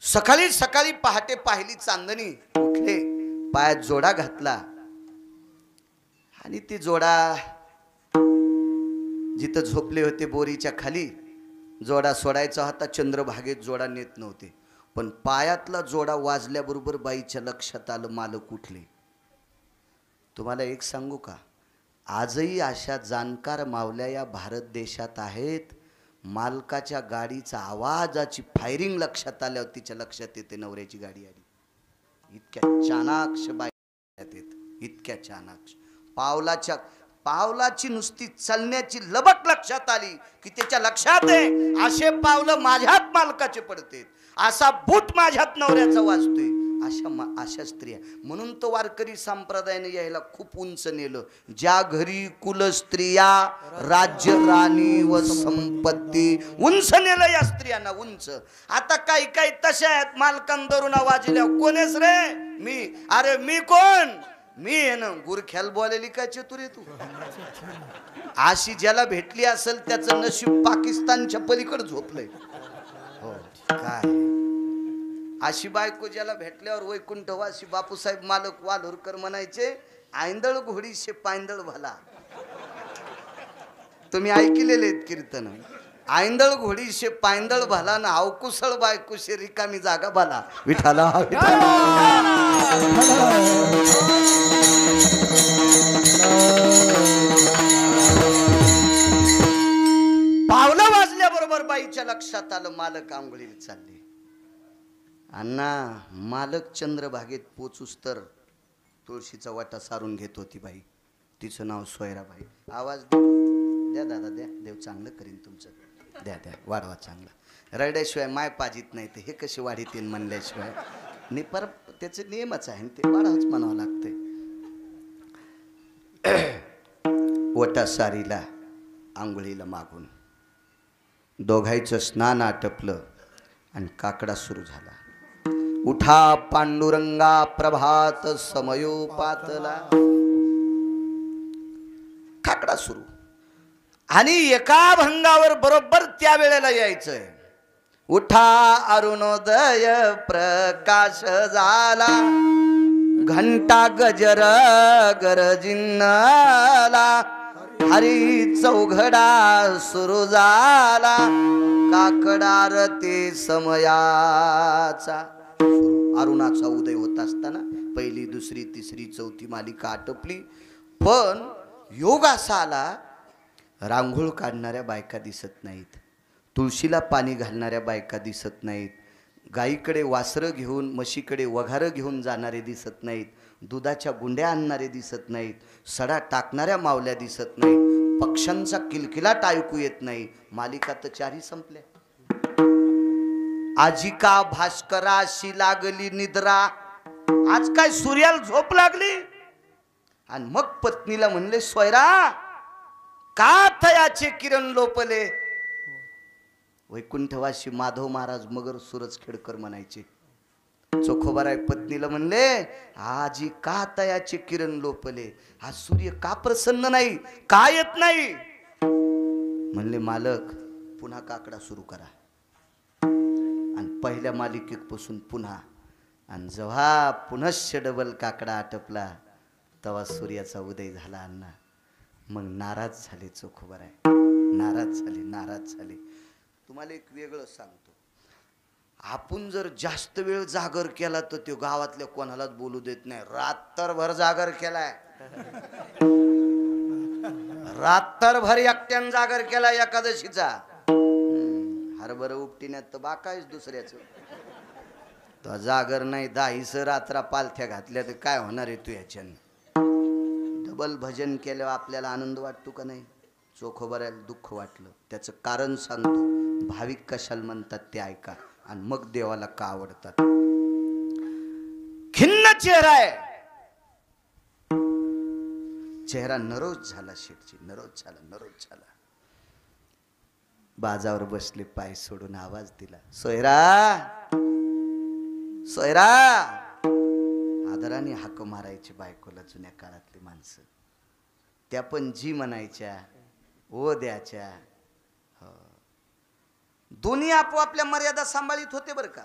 सकाळी सकाळी पहाटे पाहिली चांदणी, उठले, पायात जोडा घातला आणि ती जोडा जिथं झोपले होते बोरीच्या खाली जोडा सोडायचा होता. चंद्रभागेत जोडा नेत नव्हते, पण पायातला जोडा वाजल्याबरोबर बाईच्या लक्षात आलं मालक उठले. तुम्हाला एक सांगू का, आजही अशा जाणकार मावल्या या भारत देशात आहेत. मालकाच्या गाडीचा आवाजाची फायरिंग लक्षात आल्यावर तिच्या लक्षात येते नवऱ्याची गाडी आली. इतक्या चाणाक्ष बाई येत, इतक्या चाणाक्ष. पावलाची नुसती चालण्याची लबक लक्षात आली की त्याच्या लक्षात आहे असे पावलं माझ्यात मालकाचे पडतेत, असा बूट माझ्यात नवऱ्याचा वाजतोय. अशा स्त्रिया. म्हणून तो वारकरी संप्रदायाने यायला खूप उंच नेलं. ज्या घरी कुल स्त्रिया राज्य राणी व संपत्ती, उंच नेलं या स्त्रियांना, उंच. आता काही काही तशा आहेत, मालकान दरुणा वाजल्या, कोणेस रे मी, अरे मी कोण, मी आहे ना, गुरख्याल बोलेली काय चतुरे तू. अशी ज्याला भेटली असेल त्याचं नशीब पाकिस्तानच्या पलीकडे झोपलंय. हो काय, अशी बायको ज्याला भेटल्यावर वैकुंठवासी बापूसाहेब मालक वालोरकर म्हणायचे, आंधळ घोडीशे पायंदळ भला. तुम्ही ऐकलेले आहेत कीर्तन. आंधळ घोडीशे पायंदळ भला ना अवकुसळ बायकोशे रिकामी जागा भला. विठाला पावलं वाजल्याबरोबर बाईच्या लक्षात आलं मालक आंघोळीला चालले. अण्णा, मालक चंद्रभागेत पोचूस तर तुळशीचा वाटा सारून घेत होती बाई. तिचं नाव सोयराबाई. आवाज द्या दादा, द्या, देव चांगलं करीन तुमचं. द्या द्या, वाढवा चांगला. रडल्याशिवाय माय पाजित नाही, ते हे कसे वाढीतीन म्हणल्याशिवाय नाही. पर त्याचे नियमच आहे, ते वाढाच म्हणावं लागतंय. वटा सारीला आंघोळीला मागून दोघांचं स्नान आटपलं आणि काकडा सुरू झाला. उठा पांडुरंगा प्रभात समयोपातला, काकडा सुरू. आणि एका भंगावर बरोबर त्या वेळेला यायचंय. उठा अरुणोदय प्रकाश झाला, घंटा गजर गरजिन्नला, हरी चौघडा सुरू झाला, काकडा रते समयाचा. अरुणाचा उदय होत असताना पहिली दुसरी तिसरी चौथी मालिका आटपली. पण योग असा आला, रांघोळ काढणाऱ्या बायका दिसत नाहीत, तुळशीला पाणी घालणाऱ्या बायका दिसत नाहीत, गाईकडे वासरं घेऊन म्हशीकडे वघारं घेऊन जाणारे दिसत नाहीत, दुधाच्या गुंड्या आणणारे दिसत नाहीत, सडा टाकणाऱ्या मावल्या दिसत नाहीत, पक्ष्यांचा किलकिलाट ऐकू येत नाही. मालिका तर चारही संपल्या. आजी का भास्कराशी लागली निद्रा, आज काय सूर्याला झोप लागली. आणि मग पत्नीला म्हणले, सोयरा का थयाचे किरण लोपले. वैकुंठवासी माधव महाराज मगर सूरज खेडकर म्हणायचे. चोखोबाराय पत्नीला म्हणले, आजी का तयाचे किरण लोपले, आज सूर्य का प्रसन्न नाही, का येत नाही. म्हणले, मालक पुन्हा काकडा सुरू करा. आणि पहिल्या मालिकेत पासून पुन्हा. आणि जेव्हा पुनश्च डबल काकडा आटपला तेव्हा सूर्याचा उदय झाला. अण्णा मग नाराज झाले चोखोबाराय, नाराज झाले. तुम्हाला एक वेगळं सांगतो, आपण जर जास्त वेळ जागर केला तर तो गावातल्या कोणालाच बोलू देत नाही. रात्रभर जागर केलाय, रात्रभर एकट्यानं जागर केलाय एकादशीचा. हरभर उपटीण्यात तर बाकायच दुसऱ्याचं. तो जागर नाही, दाहीस रात्रा पालथ्या घातल्या तर काय होणार आहे तू याच्यानं. डबल भजन केल्यावर आपल्याला आनंद वाटतो का नाही. चोखोबाऱ्याला दुःख वाटलं. त्याचं कारण सांगतो. भाविक कशाला म्हणतात ते ऐका, आणि मग देवाला का आवडतात. खिन्न चेहरा आहे, चेहरा नरोज झाला. शेठची नरोज झाला. बाजावर बसले, पाय सोडून आवाज दिला, सोयरा. आदराने हाक मारायची बायकोला जुन्या काळातली माणसं. त्या पण जी म्हणायच्या, ओ द्याच्या. दोन्ही आपोआपल्या मर्यादा सांभाळीत होते बरं का.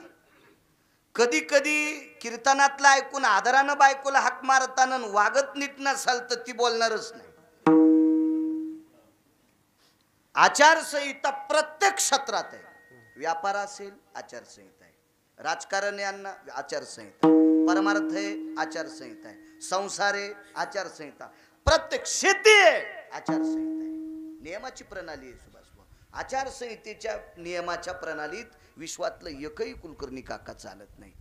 कधी कधी कीर्तनातलं ऐकून आदरानं बायकोला हाक मारताना वागत नीट नसाल तर ती बोलणारच नाही. आचारसंहिता प्रत्येक क्षेत्रात आहे. व्यापार असेल आचारसंहिता आहे, राजकारण यांना आचारसंहिता, परमार्थ आहे आचारसंहिता आहे, संसार आहे आचारसंहिता, प्रत्येक शेती आहे आचारसंहिता आहे. नियमाची प्रणाली आहे सुभाष. आचारसंहितेच्या नियमाच्या प्रणालीत विश्वातलं एकही कुलकर्णी काका चालत नाही.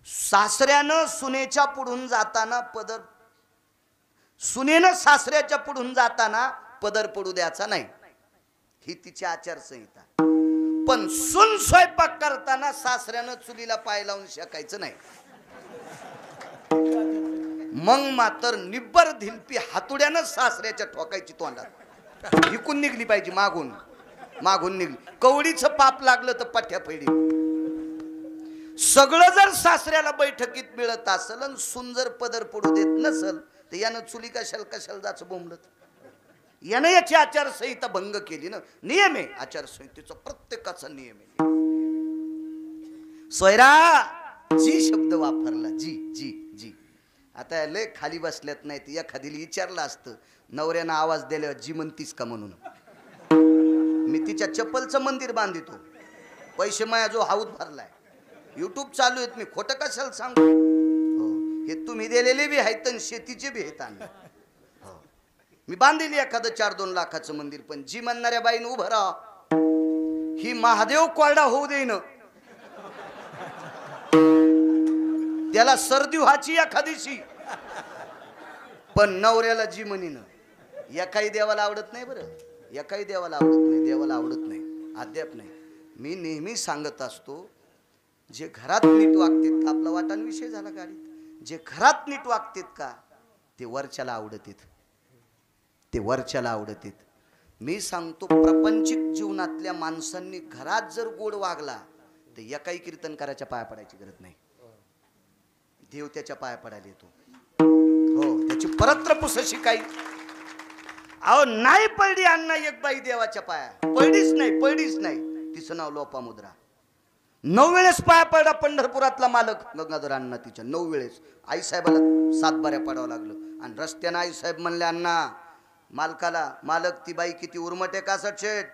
सासऱ्यानं सुनेच्या पुढून जाताना सुनेनं सासऱ्याच्या पुढून जाताना पदर पडू द्यायचा नाही, ही तिची आचारसंहिता. पण सून स्वयंपाक करताना सासऱ्यानं चुलीला पाय लावून शेकायचं नाही. मग मात्र निब्बर धिलपी हातुड्यानं सासऱ्याच्या ठोकायची तोंडात, हिकून निघली पाहिजे, मागून निघली. कवडीचं पाप लागलं तर पठ्या पैडी. सगळं जर सासऱ्याला बैठकीत मिळत असेल आणि सून जर पदर पडू देत नसल तर यानं चुली कशाला जायचं बोंबलत. यानं याची आचारसंहिता भंग केली ना. नियम आहे आचारसंहितेचा, प्रत्येकाचा नियम आहे. सोयरा जी शब्द वापरला, जी जी जी. आता लय खाली बसल्यात नाही तर एखादीला विचारलं असतं नवऱ्यानं आवाज दिल्यावर जी म्हणतीस का म्हणून, मी तिच्या चप्पलचं मंदिर बांधितो, पैसे माया जो हाऊत भरलाय, युट्यूब चालू आहेत, मी खोटं कशाला सांगू. हो, हे तुम्ही दिलेले बी आहेत आणि शेतीचे बी आहेत. हो, मी बांधिली एखादं 4-2 लाखाचं मंदिर, पण जी म्हणणाऱ्या बाईनं उभं राहा, ही महादेव कोरडा होऊ देईन, त्याला सर्दी व्हायची एखादीशी, पण नवऱ्याला जी म्हणीन. एकाही देवाला आवडत नाही बरं, एकाही देवाला आवडत नाही, देवाला आवडत नाही, अद्याप नाही. मी नेहमी सांगत असतो, जे घरात नीट वागतात का, आपला वाटाण विषय झाला गाडीत, जे घरात नीट वागतात का ते वरच्याला आवडतात, ते वरच्याला आवडतात. मी सांगतो, प्रपंचिक जीवनातल्या माणसांनी घरात जर गोड वागला तर एकाही कीर्तनकाराच्या पाया पडायची गरज नाही, देव त्याच्या पाया पडायला येतो. हो, त्याची परत्रपुसशी काही. अहो नाही पडली अण्णा एक बाई देवाच्या पाया, पडलीच नाही. तिचं नाव लोपामुद्रा. 9 वेळेस पाया पडला पंढरपुरातला मालक गंगाधर अण्णा तिच्या. 9 वेळेस आईसाहेबाला 7 बाऱ्या पडावं लागलं. आणि रस्त्यानं आईसाहेब म्हणले अण्णा मालकाला, मालक ती बाई किती उर्मट आहे का शेठ.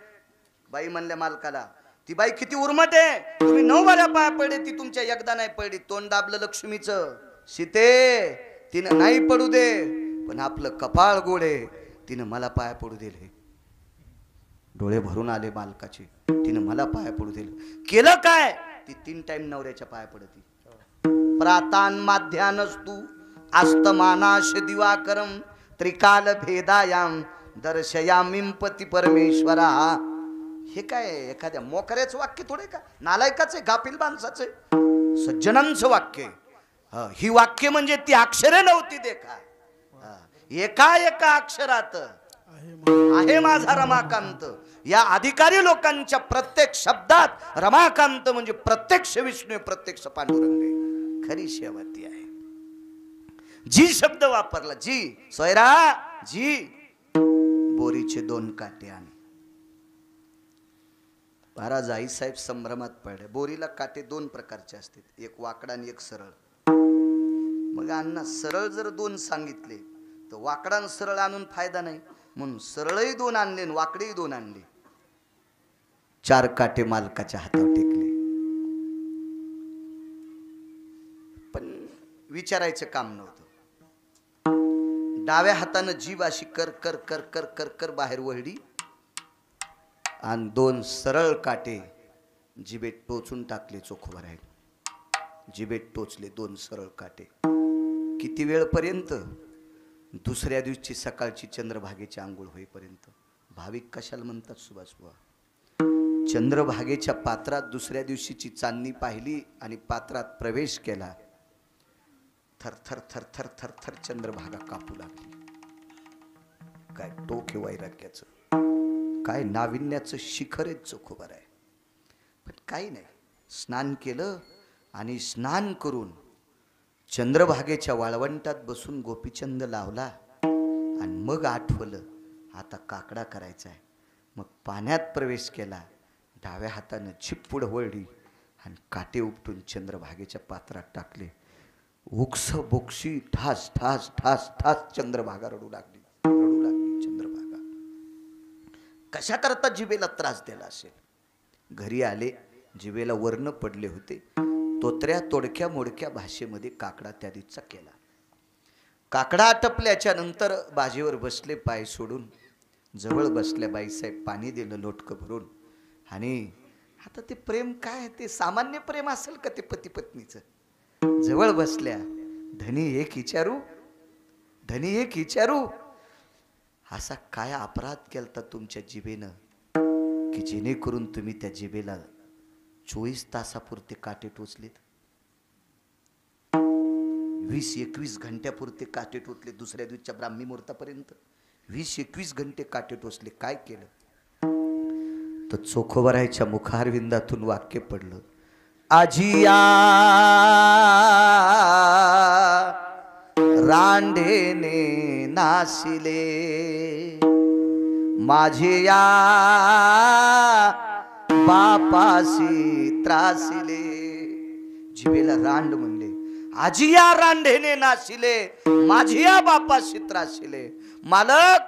बाई म्हणल्या मालकाला, ती बाई किती उर्मट आहे, तुम्ही 9 बाऱ्या पाया पडले, ती तुमच्या एकदा नाही पडली. तोंड दाबलं लक्ष्मीचं, सीते तिनं नाही पडू दे, पण आपलं कपाळ गोड आहे, तिनं मला पाया पडू दिले. डोळे भरून आले मालकाचे, तिनं मला पाया पडू दिलं. केलं काय, ती 3 टाइम नवऱ्याच्या पाया पडती. प्रातान माध्यानस्तु आस्तमानाश दिवाकरम त्रिकाल भेदायाम दर्शयामिं पती परमेश्वरा. हे काय एखाद्या मोकऱ्याचं वाक्य थोडे का, नालायकाचे गाफील माणसाचे, सज्जनांचं वाक्य. ही वाक्य म्हणजे ती अक्षरे नव्हती देखा. एका अक्षरात आहे माझा रमाकांत. या अधिकारी लोकांच्या प्रत्येक शब्दात रमाकांत म्हणजे प्रत्यक्ष विष्णू, प्रत्यक्ष पांडुरंग खरी शेवती आहे. जी शब्द वापरला, जी सोयरा जी, बोरीचे 2 काटे आण. महाराज आईसाहेब संभ्रमात पडले. बोरीला काटे 2 प्रकारचे असतात, एक वाकडा आणि एक सरळ. मग अण्णा सरळ जर 2 सांगितले तर वाकडा आणि सरळ आणून फायदा नाही, म्हणून सरळही 2 आणले आणि वाकडेही 2 आणले. 4 काटे मालकाच्या हातावर टेकले. पण विचारायचं काम नव्हतं. डाव्या हातानं जीभ अशी कर कर कर कर कर कर बाहेर वळली आणि 2 सरळ काटे जिभेत टोचून टाकले. चोखोबर आहे, जिभेत टोचले 2 सरळ काटे. किती वेळपर्यंत, दुसऱ्या दिवशी सकाळची चंद्रभागेची आंघोळ होईपर्यंत. भाविक कशाला म्हणतात सुभाष बुवा, चंद्रभागेच्या पात्रात दुसऱ्या दिवशीची चांदणी पाहिली आणि पात्रात प्रवेश केला, थर थर थर थर थर थर चंद्रभागा कापू लागली. काय टोक वैराग्याचं, काय नाविन्याचं शिखर आहे चोखोबर आहे. पण काही नाही, स्नान केलं आणि स्नान करून चंद्रभागेच्या वाळवंटात बसून गोपीचंद लावला आणि मग आठवलं आता काकडा करायचा आहे. मग पाण्यात प्रवेश केला, डाव्या हातानं झिप पुढं वळली आणि काटे उपटून चंद्रभागेच्या पात्रात टाकले. उक्स बोक्षी ठास ठास ठास ठास चंद्रभागा रडू लागली चंद्रभागा. कशा करता जिभेला त्रास दिला असेल. घरी आले, जिभेला वर्ण पडले होते. तोतऱ्या तोडक्या मोडक्या भाषेमध्ये काकडा त्या दिवसा केला. काकडा आटपल्याच्या नंतर बाजीवर बसले पाय सोडून. जवळ बसल्या बाईसाहेब पाणी दिलं लोटकं भरून. आणि आता ते प्रेम काय, ते सामान्य प्रेम असेल का ते पती पत्नीचं. जवळ बसल्या. धनी एक विचारू, असा काय अपराध केलता तुमच्या जिभेनं की जेणेकरून तुम्ही त्या जिभेला 24 तासापुरते काटे टोचलेत. 20-21 घंट्यापुरते काटे टोचले. दुसऱ्या दिवसच्या ब्राह्मी मुहूर्तापर्यंत 20-21 घंटे काटे टोचले. काय केलं तर चोखोबरायच्या मुखारविंदातून वाक्य पडलं. आजिया रांडेने नासिले माझे या बापाशी त्रासिले. जिभेला रांड म्हणले. आजिया रांडेने नासिले माझे या बापाशी त्रासिले. मालक,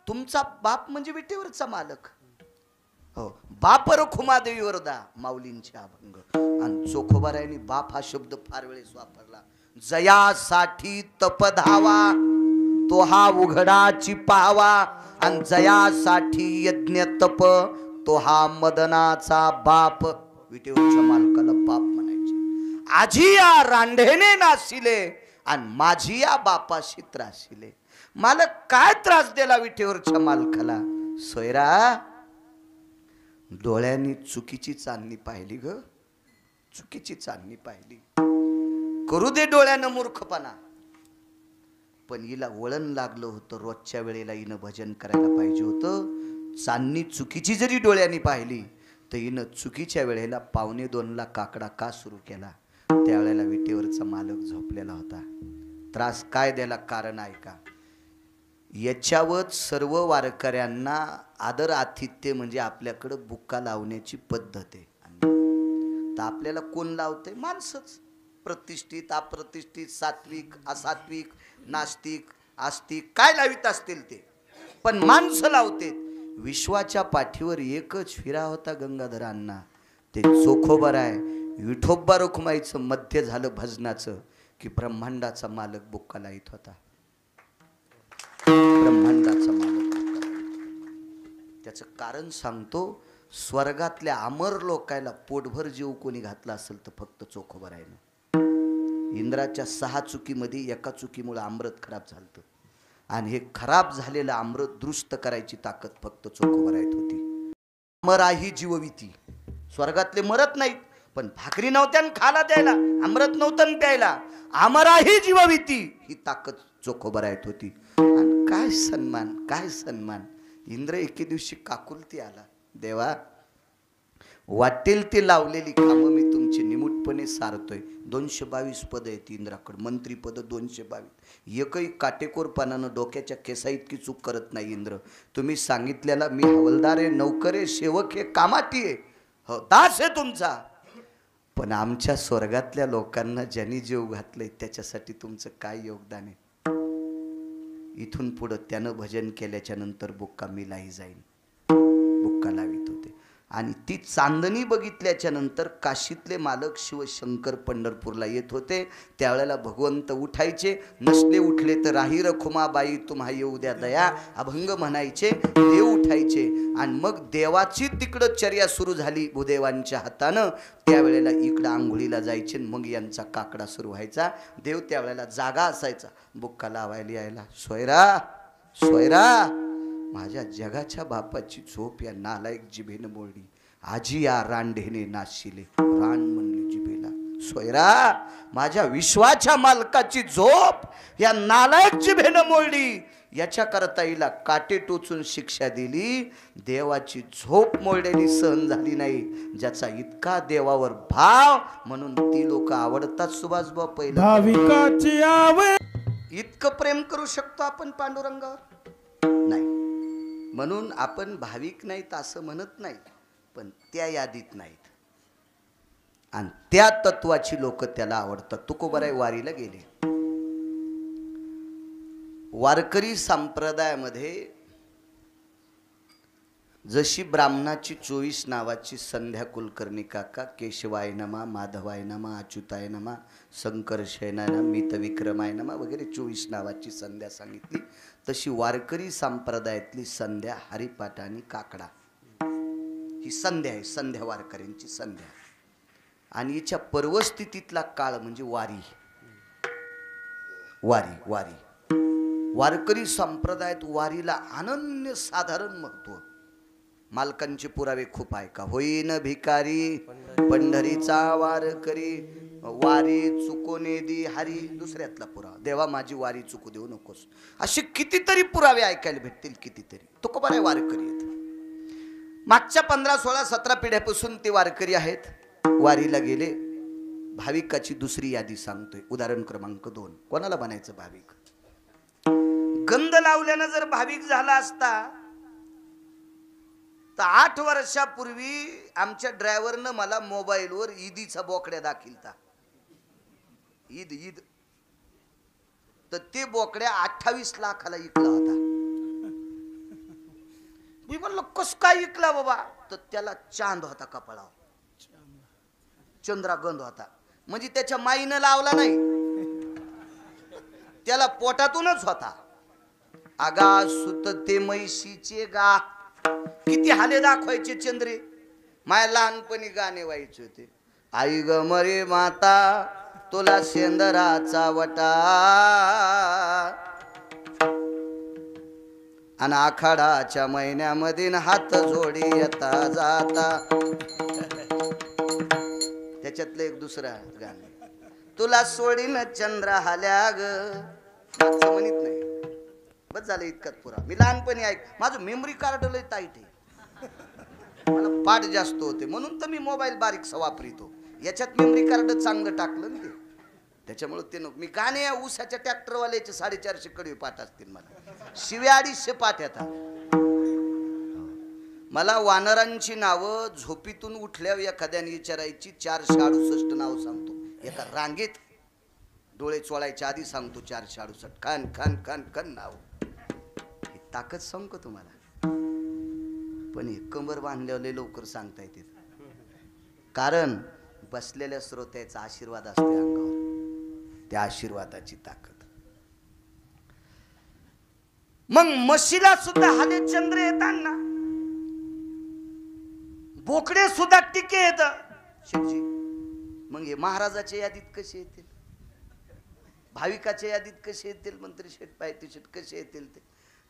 तुमचा बाप म्हणजे विटेवरचा मालक. हो, बाप रखुमादेवीवर दा माऊलींचे अभंग. आणि चोखोबारायांनी बाप हा शब्द फार वेळेस वापरला. जयासाठी तप धावा तो हा उघडाची पावा. आणि जयासाठी यज्ञ तप तो हा मदनाचा बाप. विटेवरच्या मालकाला बाप म्हणायचे. आजी या रांढेने नासिले आणि माझी या बापाशी त्रासिले. मालक काय त्रास दिला विटेवरच्या मालकाला. सोयरा, डोळ्यांनी चुकीची चांदणी पाहिली ग, चुकीची चांदणी पाहिली. करू दे डोळ्यानं मूर्खपणा, पण हिला वळण लागलं होतं. रोजच्या वेळेला हिनं भजन करायला पाहिजे होतं. चांदणी चुकीची जरी डोळ्यांनी पाहिली तर हिनं चुकीच्या वेळेला 1:45ला काकडा का सुरू केला. त्यावेळेला विटेवरचा मालक झोपलेला होता. त्रास काय द्यायला कारण आहे का. याच्यावर सर्व वारकऱ्यांना आदर आतिथ्य म्हणजे आपल्याकडं बुक्का लावण्याची पद्धत आहे. तर आपल्याला कोण लावतंय. माणसंच. प्रतिष्ठित अप्रतिष्ठित, सात्विक असात्विक, नास्तिक आस्तिक काय लावित असतील ते, पण माणसं लावते. विश्वाच्या पाठीवर एकच फिरा होता गंगाधरांना, ते चोखोबराय विठोबा रखुमाईचं मध्य झालं भजनाचं की ब्रह्मांडाचा मालक बुक्का लावित होता. ब्रह्मांडाचा मालक बुक्का. त्याचं कारण सांगतो. स्वर्गातल्या अमर लोकायला पोटभर जीव कोणी घातला असेल तर फक्त चोखोबरायनं. इंद्राच्या 6 चुकीमध्ये एका चुकीमुळे अमृत खराब झालं. आणि हे खराब झालेलं अमृत दुरुस्त करायची ताकद फक्त चोखोबरायत होती. अमराही जीवविती. स्वर्गातले मरत नाहीत, पण भाकरी नव्हत्या खाला द्यायला, अमृत नव्हतं प्यायला. अमराही जीवविती ही ताकद चोखोबरायत होती. आणि काय सन्मान, काय सन्मान. इंद्र एके दिवशी काकुलती आला. देवा, वाटेल ते लावलेली कामं मी तुमची निमूटपणे सारतोय. 222 पद आहेत इंद्राकडे, मंत्री पद 222. एकही काटेकोरपणानं डोक्याच्या केसा इतकी चूक करत नाही इंद्र. तुम्ही सांगितलेला मी हवलदार आहे, नौकर आहे, सेवक आहे, कामाटी आहे, हो दास आहे तुमचा. पण आमच्या स्वर्गातल्या लोकांना ज्यांनी जीव घातलंय त्याच्यासाठी तुमचं काय योगदान आहे. इथून पुढं त्यानं भजन केल्याच्या नंतर बुक्का मिलाही जाईल. बुक्का लावित होते. आणि ती चांदणी बघितल्याच्या नंतर काशीतले मालक शिवशंकर पंढरपूरला येत होते. त्यावेळेला भगवंत उठायचे, नसले उठले तर राही रखुमाबाई तुम्हा येऊ द्या दया अभंग म्हणायचे. देव उठायचे आणि मग देवाची तिकडं चर्या सुरू झाली भूदेवांच्या हातानं. त्यावेळेला इकडं आंघोळीला जायचे, मग यांचा काकडा सुरू व्हायचा. देव त्यावेळेला जागा असायचा बुक्का लावायला यायला. सोयरा, सोयरा, माझ्या जगाच्या बापाची झोप या नालायक जिभेनं मोडली. आजी या रांढेने नाशिले. रान म्हणली जिभेला. सोयरा, माझ्या विश्वाच्या मालकाची झोप या नालायक जिभेनं मोडली. याच्या करता हिला काटे टोचून शिक्षा दिली. देवाची झोप मोडलेली सहन झाली नाही. ज्याचा इतका देवावर भाव, म्हणून ती लोक आवडतात. सुभाषबा पहिला भाविकाची आवे. इतकं प्रेम करू शकतो आपण पांडुरंगावर? नाही. म्हणून आपण भाविक नाहीत असं म्हणत नाही, पण त्या यादीत नाहीत. आणि त्या तत्वाची लोक त्याला आवडतात. तुकोबाराय वारीला गेले. वारकरी संप्रदायामध्ये जशी ब्राह्मणाची 24 नावाची संध्या कुलकर्णी काका, केशवाय नमा, माधवाय नमा, अच्युताय नमा, संकर्षय नमा, मित विक्रमाय नमा वगैरे 24 नावाची संध्या सांगितली, तशी वारकरी संप्रदायातली संध्या हरिपाठ आणि काकडा ही संध्या आहे. संध्या वारकऱ्यांची संध्या. आणि हिच्या पर्वस्थितीतला काळ म्हणजे वारी. वारी वारी वारकरी संप्रदायात वारीला अनन्य साधारण महत्व. मालकांचे पुरावे खूप आहे का. होईन भिकारी पंढरीचा वारकरी, वारी चुकोने दी हरी. दुसऱ्यातला पुरावा, देवा माझी वारी चुकू देऊ नकोस. असे कितीतरी पुरावे ऐकायला भेटतील. कितीतरी तुकोबाराय वारकरी आहेत. मागच्या 15, 16, 17 पिढ्यापासून ते वारकरी आहेत. वारीला गेले. भाविकाची दुसरी यादी सांगतोय. उदाहरण क्रमांक 2. कोणाला बनायचं भाविक. गंध लावल्यानं जर भाविक झाला असता तर 8 वर्षापूर्वी आमच्या ड्रायव्हरनं मला मोबाईलवर ईदीचा बोकड्या दाखिलता. ईद ईद तर ते बोकड्या 28 लाखाला विकला होता. मी म्हणलं कस काय विकला बाबा. तर त्याला चांद होता कपाळावर, चंद्रागंध होता. म्हणजे त्याच्या माईनं लावला नाही, त्याला पोटातूनच होता. आगा सुत ते म्हैशीचे गा. किती हाले दाखवायचे चंद्रे. माया लहानपणी गाणे व्हायचे होते. आई ग मरे माता तुला शेंदराचा वटा, आणि आखाडाच्या महिन्यामध्ये हात जोडी येता जाता. त्याच्यातलं एक दुसरा गाणं, तुला सोडीन चंद्र हाल्या ग. मागचं म्हणत नाही. बस झालं इतकंच पुरा. मी लहानपणी ऐक. माझं मेमरी कार्ड लय टाईट आहे, मला पाठ जास्त होते म्हणून तर मी मोबाईल बारीकसा वापरितो. याच्यात मेमरी कार्ड चांगलं टाकलं ना ते, त्याच्यामुळे ते मी गाणे ऊसाच्या ट्रॅक्टरवाल्याचे 450 कडे पाठ असतील. मला शिव्या 250 पाठ येतात. मला वानरांची नावं झोपीतून उठल्यावर एखाद्याने विचारायची 468 नाव सांगतो. एका रांगेत डोळे चोळायच्या आधी सांगतो 468. खान खान खान खान नाव. ही ताकद सांगतो तुम्हाला. पण हे कंबर बांधल्यावर लवकर सांगता येते, कारण बसलेल्या श्रोत्याचा आशीर्वाद असतो अंगावर. त्या आशीर्वादाची ताकद. मग म्हशीला सुद्धा हाले चंद्र येताना, बोकडे सुद्धा टिके येत शेठजी. मग हे महाराजाच्या यादीत कसे येतील, भाविकाच्या यादीत कसे येतील, मंत्री शेठ पायती शेठ कसे येतील ते.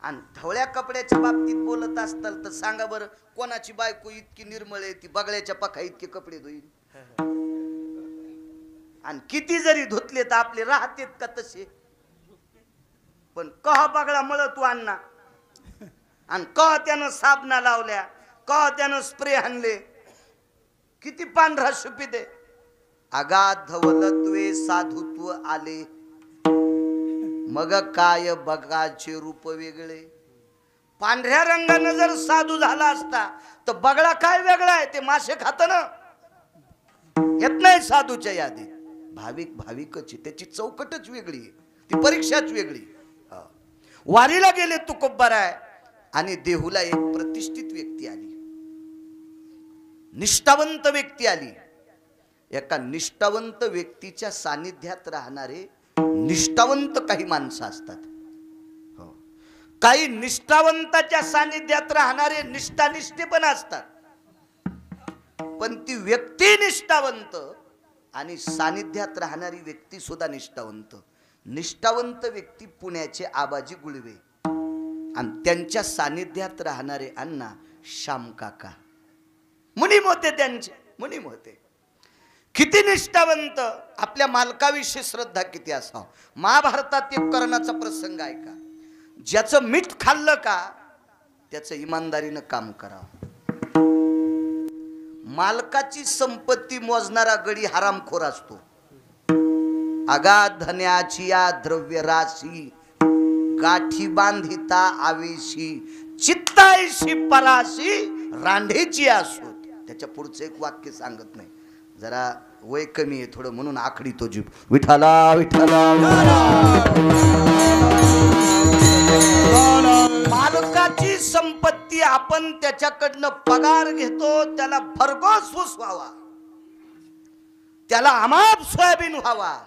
आणि ढवळ्या कपड्याच्या बाबतीत बोलत असताल तर सांगा बरं, कोणाची बायको इतकी निर्मळ आहे ती बगळ्याच्या पखा इतके कपडे धुईल. आणि किती जरी धुतले तर आपले राहतेत का तसे. पण कह बगळा मळ तू अण्णा, आणि कह त्यानं साबणा लावल्या, कह त्यानं स्प्रे आणले, किती पांढरा शुपी दे. अगाध धवलत्वे साधुत्व आले, मग काय बगाचे रूप वेगळे. पांढऱ्या रंगानं जर साधू झाला असता तर बगळा काय वेगळा आहे, ते मासे खात ना, येत नाही साधूच्या यादीत. भाविक भाविकच, त्याची चौकटच वेगळी आहे, ती परीक्षाच वेगळी. वारीला गेले तुकोबाराय आणि देहूला एक प्रतिष्ठित व्यक्ती आली, निष्ठावंत व्यक्ती आली. एका निष्ठावंत व्यक्तीच्या सानिध्यात राहणारे निष्ठावंत काही माणसं असतात. काही निष्ठावंताच्या सानिध्यात राहणारे निष्ठानिष्ठे पण असतात. पण ती व्यक्ती निष्ठावंत आणि सानिध्यात राहणारी व्यक्ती सुद्धा निष्ठावंत. निष्ठावंत व्यक्ती पुण्याचे आबाजी गुळवे आणि त्यांच्या सानिध्यात राहणारे अण्णा श्याम काका. मुनीम होते त्यांचे, मुनीम होते. किती निष्ठावंत, आपल्या मालकाविषयी श्रद्धा किती असावं. महाभारतात एक कर्णाचा प्रसंग आहे का, ज्याचं मीठ खाल्लं का त्याचं इमानदारीनं काम करावं. मालकाची संपत्ती मोजणारा गडी हरामखोर असतो. अगाध धन्याची या द्रव्य राशी, गाठी बांधिता आवेशी, चित्तायशी पराशी रांढेची असोत. त्याच्या पुढचं एक वाक्य सांगत नाही, जरा वय कमी आहे थोडं म्हणून आखडी तो जीव. विठाला विठाला. मालकाची संपत्ती आपण त्याच्याकडनं पगार घेतो, त्याला भरघोस ऊस व्हावा, त्याला अमाप सोयाबीन व्हावा,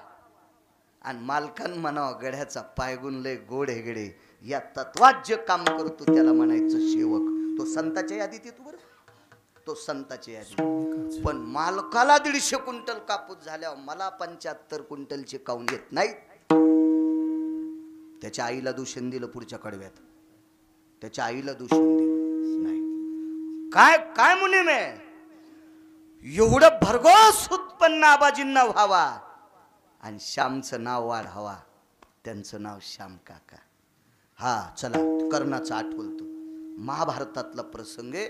आणि मालकान म्हणावं गड्याचा पायगुण लय गोड हे गडे, या तत्वात जे काम करतो त्याला म्हणायचं सेवक. तो संताच्या यादीत येतो बरं, तो संताच्या यादीत. पण मालकाला 150 क्विंटल कापूस झाल्यावर मला 75 क्विंटलचे काऊन येत नाही. त्याच्या आईला दूषण दिलं पुढच्या कडव्यात, त्याच्या आईला दूषण दिलं नाही. काय काय मुनीम आहे, एवढं भरघोस उत्पन्न आबाजींना व्हावा आणि श्यामचं नाव वाढावा. त्यांचं नाव श्याम काका. हा चला कर्णाचा आठवलतो. महाभारतातला प्रसंग आहे.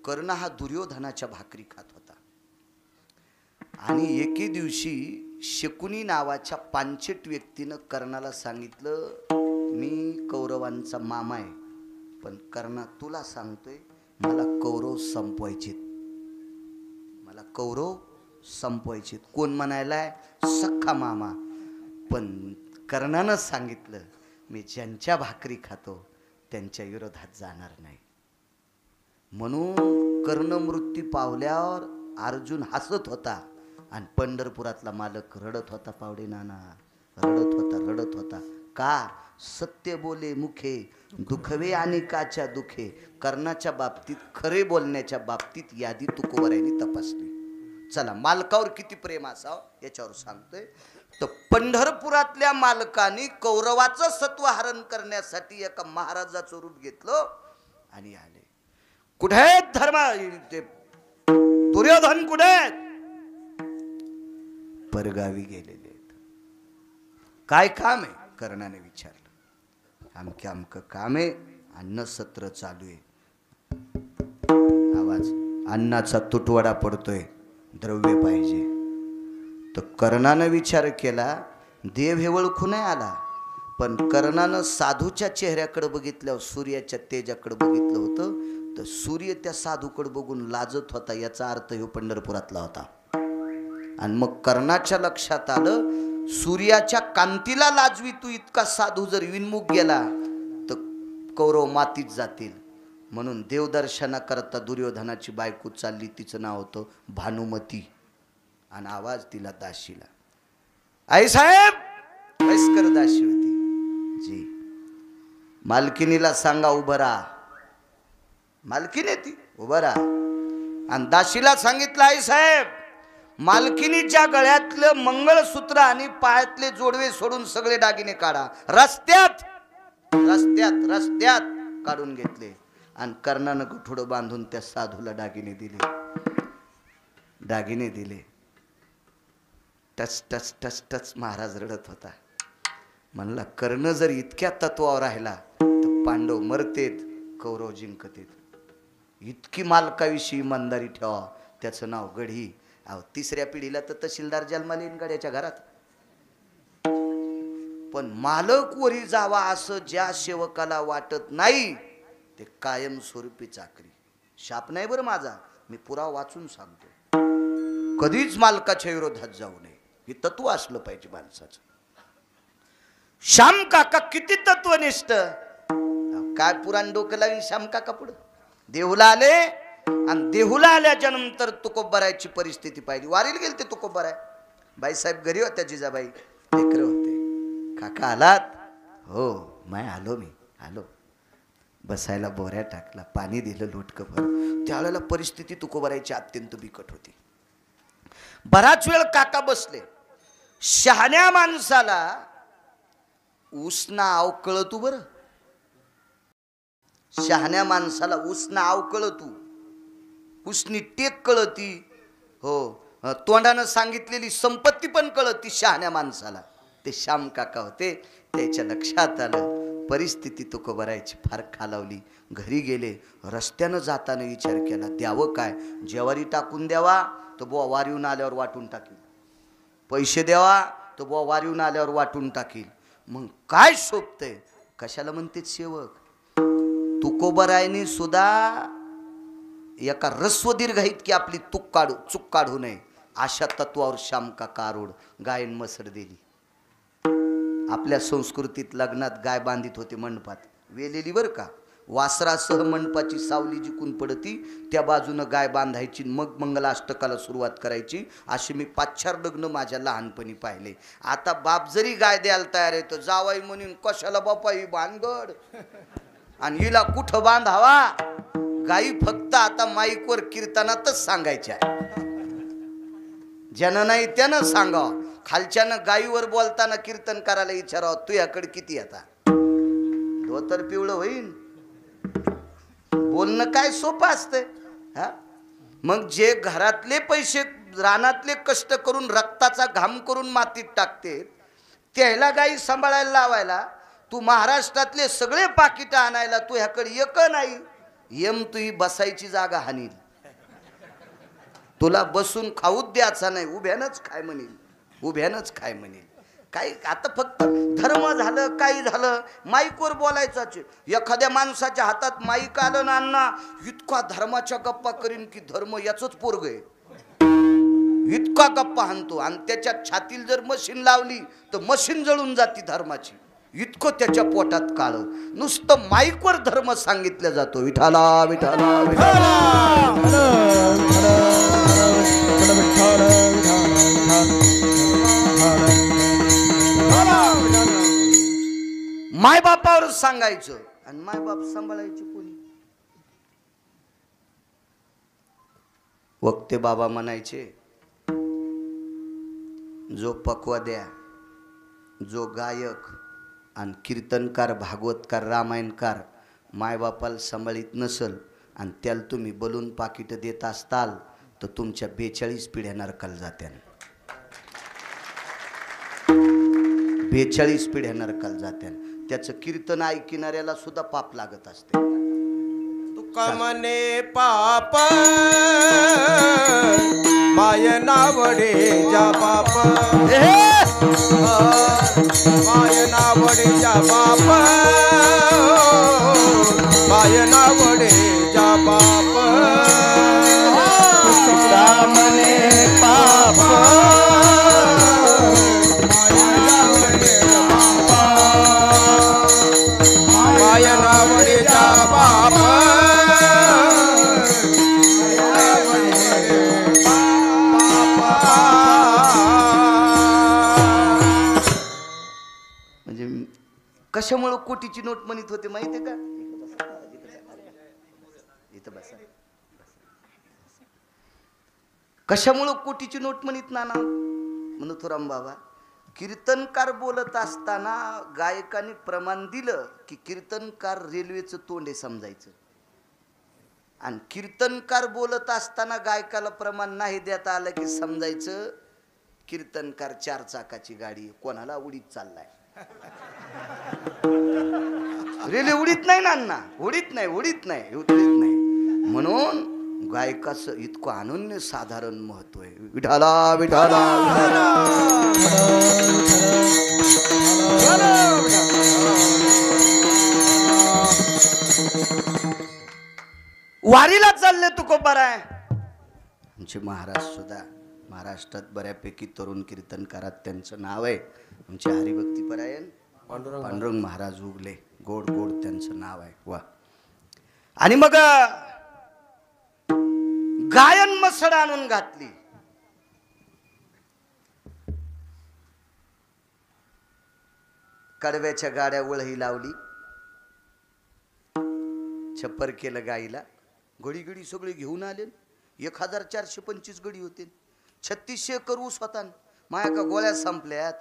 कर्ण हा दुर्योधनाच्या भाकरी खात होता आणि एके दिवशी शकुनी नावाच्या पांचट व्यक्तीनं कर्णाला सांगितलं, मी कौरवांचा मामा आहे, पण कर्णा तुला सांगतोय मला कौरव संपवायचे, मला कौरव संपवायचे. कोण म्हणायलाय? सख्खा मामा. पण कर्णानं सांगितलं मी ज्यांच्या भाकरी खातो त्यांच्या विरोधात जाणार नाही. म्हणून कर्ण मृत्यू पावल्यावर अर्जुन हसत होता आणि पंढरपुरातला मालक रडत होता. पावडे नाना रडत होता, रडत होता. का? सत्य बोले मुखे दुखवे अनेकाच्या दुखे. कर्णाच्या बाबतीत, खरे बोलण्याच्या बाबतीत यादी तुकोबरायांनी तपासली. चला मालकावर किती प्रेम असावं याच्यावर सांगतोय. तर पंढरपुरातल्या मालकाने कौरवाचं सत्व हरण करण्यासाठी एका महाराजाचं रूप घेतलं आणि आले. कुठे धर्म ते दुर्योधन कुठे? परगावी गेलेले आहेत. काय काम आहे? कर्णाने विचारलं. अमक्या अमकं काम आहे, अन्न सत्र चालू आहे. आवाज अन्नाचा तुटवडा पडतोय, द्रव्य पाहिजे. तर कर्णानं विचार केला. देव हे ओळखू नाही आला, पण कर्णानं साधूच्या चेहऱ्याकडे बघितल्यावर सूर्याच्या तेजाकडे बघितलं होतं. तर सूर्य त्या साधूकडे बघून लाजत होता, याचा अर्थ ह्यो पंढरपुरातला होता. आणि मग कर्णाच्या लक्षात आलं, सूर्याच्या कांतीला लाजवी तू इतका साधू जर विनमुख गेला तर कौरव मातीत जातील. म्हणून देवदर्शनाकरता दुर्योधनाची बायको चालली, तिचं नाव होतं भानुमती, आणि आवाज तिला दाशीला. आई साहेब वयस्कर दाशी होती जी. मालकिनीला सांगा उभं राहा. मालकीने ती उभं राहा. आणि दाशीला सांगितलं, आई साहेब मालकिनीच्या गळ्यातलं मंगळसूत्र आणि पायातले जोडवे सोडून सगळे दागिने काढा. रस्त्यात रस्त्यात रस्त्यात काढून घेतले आणि कर्णानं गुठुडं बांधून त्या साधूला दागिने दिले. दागिने दिले. Touch touch touch touch Maharaj रडत होता. म्हणला कर्ण जर इतक्या तत्वावर राहिला तर पांडव मरतेत, कौरव जिंकतेत. इतकी मालकाविषयी इमानदारी ठेवा. त्याचं नाव गढी. अहो 3ऱ्या पिढीला तर तहसीलदार जन्माला येईन गड्याच्या घरात. पण मालक वरी जावा असं ज्या सेवकाला वाटत नाही ते कायमस्वरूपी चाकरी. शाप नाही बरं माझा, मी पुरावा वाचून सांगतो. कधीच मालकाच्या विरोधात जाऊ नये, हे तत्व असलं पाहिजे माणसाचं. श्याम काका किती तत्वनिष्ठ. काय पुराण डोकं लावून श्याम काका पुढं देहूला आले. आणि देहूला आल्याच्या नंतर तुकोबरायची परिस्थिती पाहिली. वारीला गेले ते तुकोबराय. बाईसाहेब घरी होत्या, जिजाबाई लेकरं होते. काका आलात? हो मैं आलो, मी आलो. बसायला बोऱ्या टाकला, पाणी दिलं लोटकं भर. त्यावेळेला परिस्थिती तुकोबरायची अत्यंत बिकट होती. बराच वेळ काका बसले. शहाण्या माणसाला उसना आव कळतू बरं. शहाण्या माणसाला उसना आव कळतू, उसनी टेक कळती. हो, तोंडानं सांगितलेली संपत्ती पण कळती शहाण्या माणसाला. ते श्याम काका होते. त्याच्या लक्षात आलं परिस्थिती तुकोबरायची फार खालावली. घरी गेले. रस्त्यानं जाताना विचार केला, द्यावं काय? ज्वारी टाकून द्यावा तर बुवा वारीहून आल्यावर वाटून टाकील. पैसे द्यावा तर बुवा वारीहून आल्यावर वाटून टाकील. मग काय शोभतंय? कशाला म्हणते सेवक? तुकोबरायने सुद्धा एका रस्व दीर्घ इतकी आपली चूक काढू नये. अशा तत्वावर श्याम काका आरोड गायन मसड दिली. आपल्या संस्कृतीत लग्नात गाय बांधित होते मंडपात, वेलेली बरं का, वासरासह मंडपाची सावली जिकून पडती त्या बाजूनं गाय बांधायची, मग मंगलाष्टकाला सुरुवात करायची. अशी मी 5-4 लग्न माझ्या लहानपणी पाहिले. आता बाप जरी गाय द्यायला तयार आहे तर जावाई म्हणून कशाला बापा ही भानगड, आणि हिला कुठं बांधावा. गायी फक्त आता माईकवर कीर्तनातच सांगायच्या, ज्यानं नाही त्यानं सांगावं. खालच्यानं गायीवर बोलताना कीर्तन करायला विचारावं, तुझ्याकडे किती आता धोतर पिवळं होईन. बोलणं काय सोपं असतंय हा. मग जे घरातले पैसे रानातले कष्ट करून रक्ताचा घाम करून मातीत टाकते त्याला गाई सांभाळायला लावायला, तू महाराष्ट्रातले सगळे पाकिट आणायला तू ह्याकडे एक नाही. यम तुही बसायची जागा हानील, तुला बसून खाऊच द्यायचा नाही, उभ्यानंच खाय म्हणेल, उभ्यानंच खाय म्हणेल. काही आता फक्त धर्म झालं काही झालं माईकवर बोलायचं. एखाद्या माणसाच्या हातात माईक आलं ना अण्णा, इतका धर्माच्या गप्पा करीन की धर्म याचंच पोरग आहे, इतका गप्पा हाणतो. आणि त्याच्या छातीला जर मशीन लावली तर मशीन जळून जाती धर्माची, इतकं त्याच्या पोटात काळ. नुसतं माईकवर धर्म सांगितला जातो, विठाला विठाला विठाला. मायबापावर सांगायचं आणि मायबाप सांभाळायचे कोणी. वक्ते बाबा म्हणायचे, जो पक्वाद्या, जो गायक आणि कीर्तनकार, भागवतकार, रामायणकार मायबापाला सांभाळीत नसल आणि त्याला तुम्ही बलून पाकिट देत असताल तर तुमच्या 42 पिढ्या नरकाला जात्या. 42 पिढ्या नरकाला जात्या. त्याचं कीर्तन ऐकणाऱ्याला सुद्धा पाप लागत असते. तुका मने पाप माय नावडे जा बाप, माय नावडे जा बाप, माय नावडे जा बाप. तुका मने पाप म्हणजे कशामुळं कोटीची नोट म्हणत होते माहिती का. इथं बसा. कशामुळं कोटीची नोट म्हणत नाना मनोथुराम बाबा, कीर्तनकार बोलत असताना गायकाने प्रमाण दिलं की कीर्तनकार रेल्वेचं तोंड आहे समजायचं, आणि कीर्तनकार बोलत असताना गायकाला प्रमाण नाही देता आलं की समजायचं कीर्तनकार 4 चाकाची गाडी कोणाला उडीत चाललाय. रेल्वे उडीत नाही ना, उडीत नाही, उडीत नाही, उडीत नाही. म्हणून गायकाचं इतकं अनन्य साधारण महत्व आहे. विठाला विठाला वारीला चालले तुकोबार आहे. आमचे महाराज सुद्धा महाराष्ट्रात बऱ्यापैकी तरुण कीर्तनकारात त्यांचं नाव आहे. आमचे हरिभक्तीपरायण पांडुरंग महाराज उगले, गोड गोड त्यांचं नाव आहे. वा. आणि मग गायन मसड आणून घातली. कडव्याच्या गाड्या वळही लावली, छप्पर केलं गाईला, घडी घडी सगळे घेऊन आले. 1425 गडी होते. 3600 एकर ऊस होता. माया का गोळ्या संपल्यात.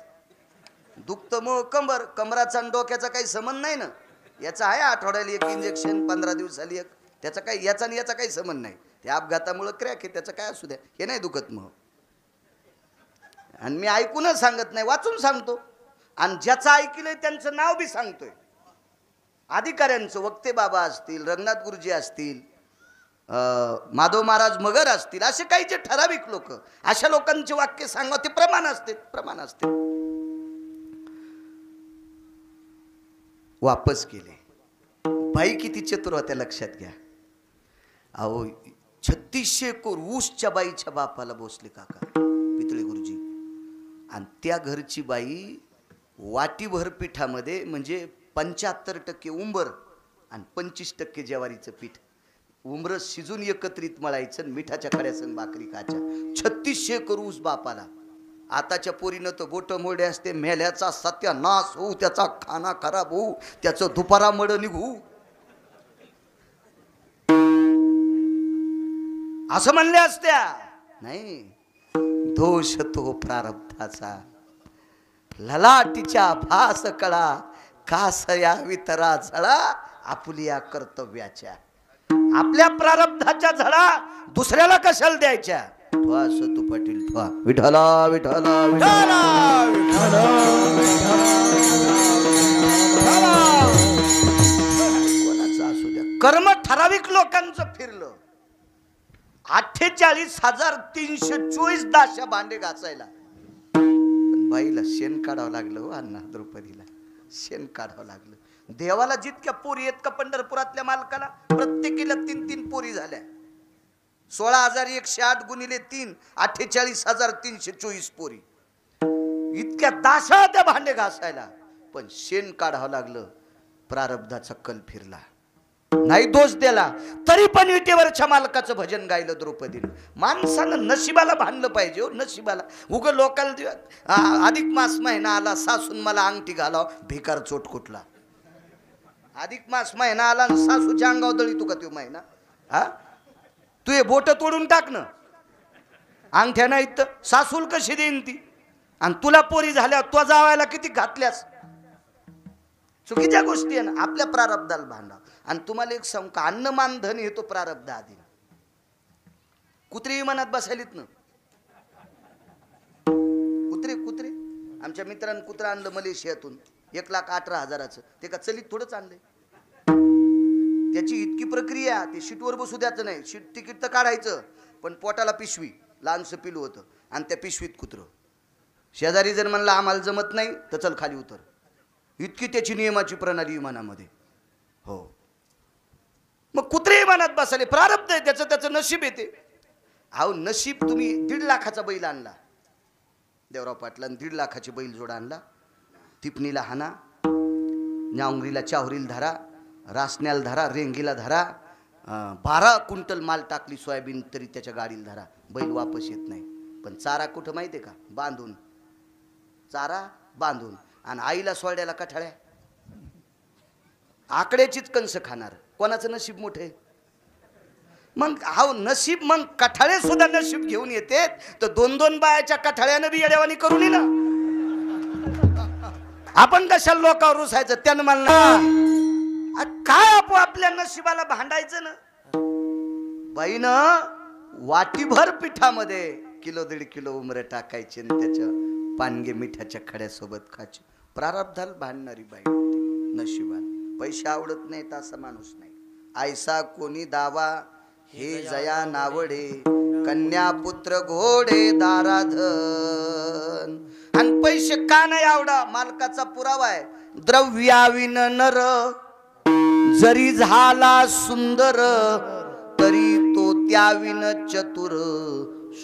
दुखतं मग कमराचा आणि डोक्याचा काही संबंध नाही ना. याचा आहे आठवड्याला एक इंजेक्शन, 15 दिवसाला एक. त्याचा काही याचा आणि याचा काही संबंध नाही. ते अपघातामुळे क्रॅक आहे, त्याचं काय असू द्या, हे नाही दुखत मग. आणि मी ऐकूनच सांगत नाही, वाचून सांगतो. आणि ज्याचं ऐकलंय त्यांचं नाव बी सांगतोय. अधिकाऱ्यांचं, वक्ते बाबा असतील, रंगनाथ गुरुजी असतील, माधव महाराज मगर असतील, असे काही जे ठराविक लोक, अशा लोकांचे वाक्य सांगा, ते प्रमाण असते, प्रमाण असते. वापस केले. बाई किती चतुर होत्या लक्षात घ्या. अहो 3600 एकर ऊसच्या बाईच्या बापाला भोसले काका आणि त्या घरची बाई वाटीभर पिठामध्ये म्हणजे 75% उंबर आणि 25% ज्वारीचं पीठ, उमरं शिजून एकत्रित मळायचं आणि मिठाच्या खड्यासंग भाकरी खायच्या. 3600 करूस बापाला. आताच्या पोरीनं तर बोट मोडे असते, मेल्याचा सत्यानाश होऊ, त्याचा खाना खराब होऊ, त्याचं दुपारा मड निघू, असं म्हणले असत्या. नाही, दोष तो प्रारब्धाचा, ललाटीच्या भास कळा, कासया वितरा झळा आपुलिया कर्तव्याच्या. आपल्या प्रारब्धाच्या झळा दुसऱ्याला कशाला द्यायच्या? असं तू पाटील विठला विठला विठला कोणाचं असू द्या. कर्म ठराविक लोकांचं फिरलं. 48,324 दाशा भांडे घासायला, पण बाईला शेण काढावं लागलं हो अण्णा. द्रौपदीला शेण काढावं लागलं. देवाला जितक्या पोरी आहेत का पंढरपुरातल्या मालकाला, प्रत्येकीला 3-3 पोरी झाल्या. 16,108 गुणिले 3 48,324 पोरी. इतक्या दाशा त्या भांडे घासायला, पण शेण काढावं लागलं. प्रारब्धाचा कल फिरला. नाही दोष दिला तरी पण विटेवरच्या मालकाचं भजन गायलं द्रौपदीनं. माणसानं नशिबाला भांडलं पाहिजे हो, नशिबाला. उग लोकाला अधिक मास महिना आला, सासून मला अंगठी घालाव, भिकार चोट कुठला. अधिक मास महिना आला, सासूच्या अंगावर दळी तू का तो महिना? हा, तू हे बोट तोडून टाक ना, अंगठ्या नाहीत तर सासूल कशी देईन ती? आणि तुला पोरी झाल्या, तो जावायला किती घातल्यास. चुकीच्या गोष्टी आहे ना. आपल्या प्रारब्धाला भांडा. आणि तुम्हाला एक सांगू का, अन्न मान धन येतो प्रारब्ध आधी. कुत्रे विमानात बसायलीत ना, कुत्रे आमच्या मित्रांनी कुत्रा आणलं मलेशियातून 1,18,000. ते का चलीत थोडंच आणलंय. त्याची इतकी प्रक्रिया, ते शीटवर बसू द्यायचं नाही. शीट तिकीट तर काढायचं, पण पोटाला पिशवी, लहानसं पिलू होतं आणि त्या पिशवीत कुत्रं. शेजारी जर म्हणलं आम्हाला जमत नाही तर चल खाली उतर. इतकी त्याची नियमाची प्रणाली विमानामध्ये. हो, मग कुत्रे विमानात बसाले, प्रारब्ध आहे त्याचं, त्याचं नशीब येते. अहो नशीब, तुम्ही 1.5 लाखाचा बैल आणला देवराव पाटलांनी, 1.5 लाखाची बैल जोडा आणला. टिपणीला हाना, न्याउंगरीला चाहुरीला धरा, रासण्याला धरा, रेंगीला धरा, 12 क्विंटल माल टाकली सोयाबीन तरी त्याच्या गाडीला धरा, बैल वापस येत नाही. पण चारा कुठं माहिती आहे का? बांधून. चारा बांधून. आणि आईला सोड्याला कठाळ्या. आकड्याचीच कंस खाणार. कोणाचं नशीब मोठे? मग हा नशीब, मग कठाळे सुद्धा नशीब घेऊन येते. तर 2-2 बायाच्या कठाळ्यानं बी येड्यावानी करून ये ना. आपण कशाला लोकांवर रुसायचं? त्यानं म्हणलं काय आपल्या नशिबाला भांडायचं ना. बाईनं वाटीभर पिठामध्ये 1-1.5 किलो उमरे टाकायचे आणि त्याच्या पानगे मिठाच्या खड्यासोबत खायचे. प्रारब्धाला भांडणारी बाई होती. नशिबाला पैसे आवडत नाहीत असा माणूस नाही. ऐसा कोणी दावा हे जया नावडे, कन्या पुत्र घोडे दाराधन. आणि पैसे का नाही आवडा? मालकाचा पुरावा आहे. द्रव्याविन नर जरी झाला सुंदर, तरी तो त्याविन चतुर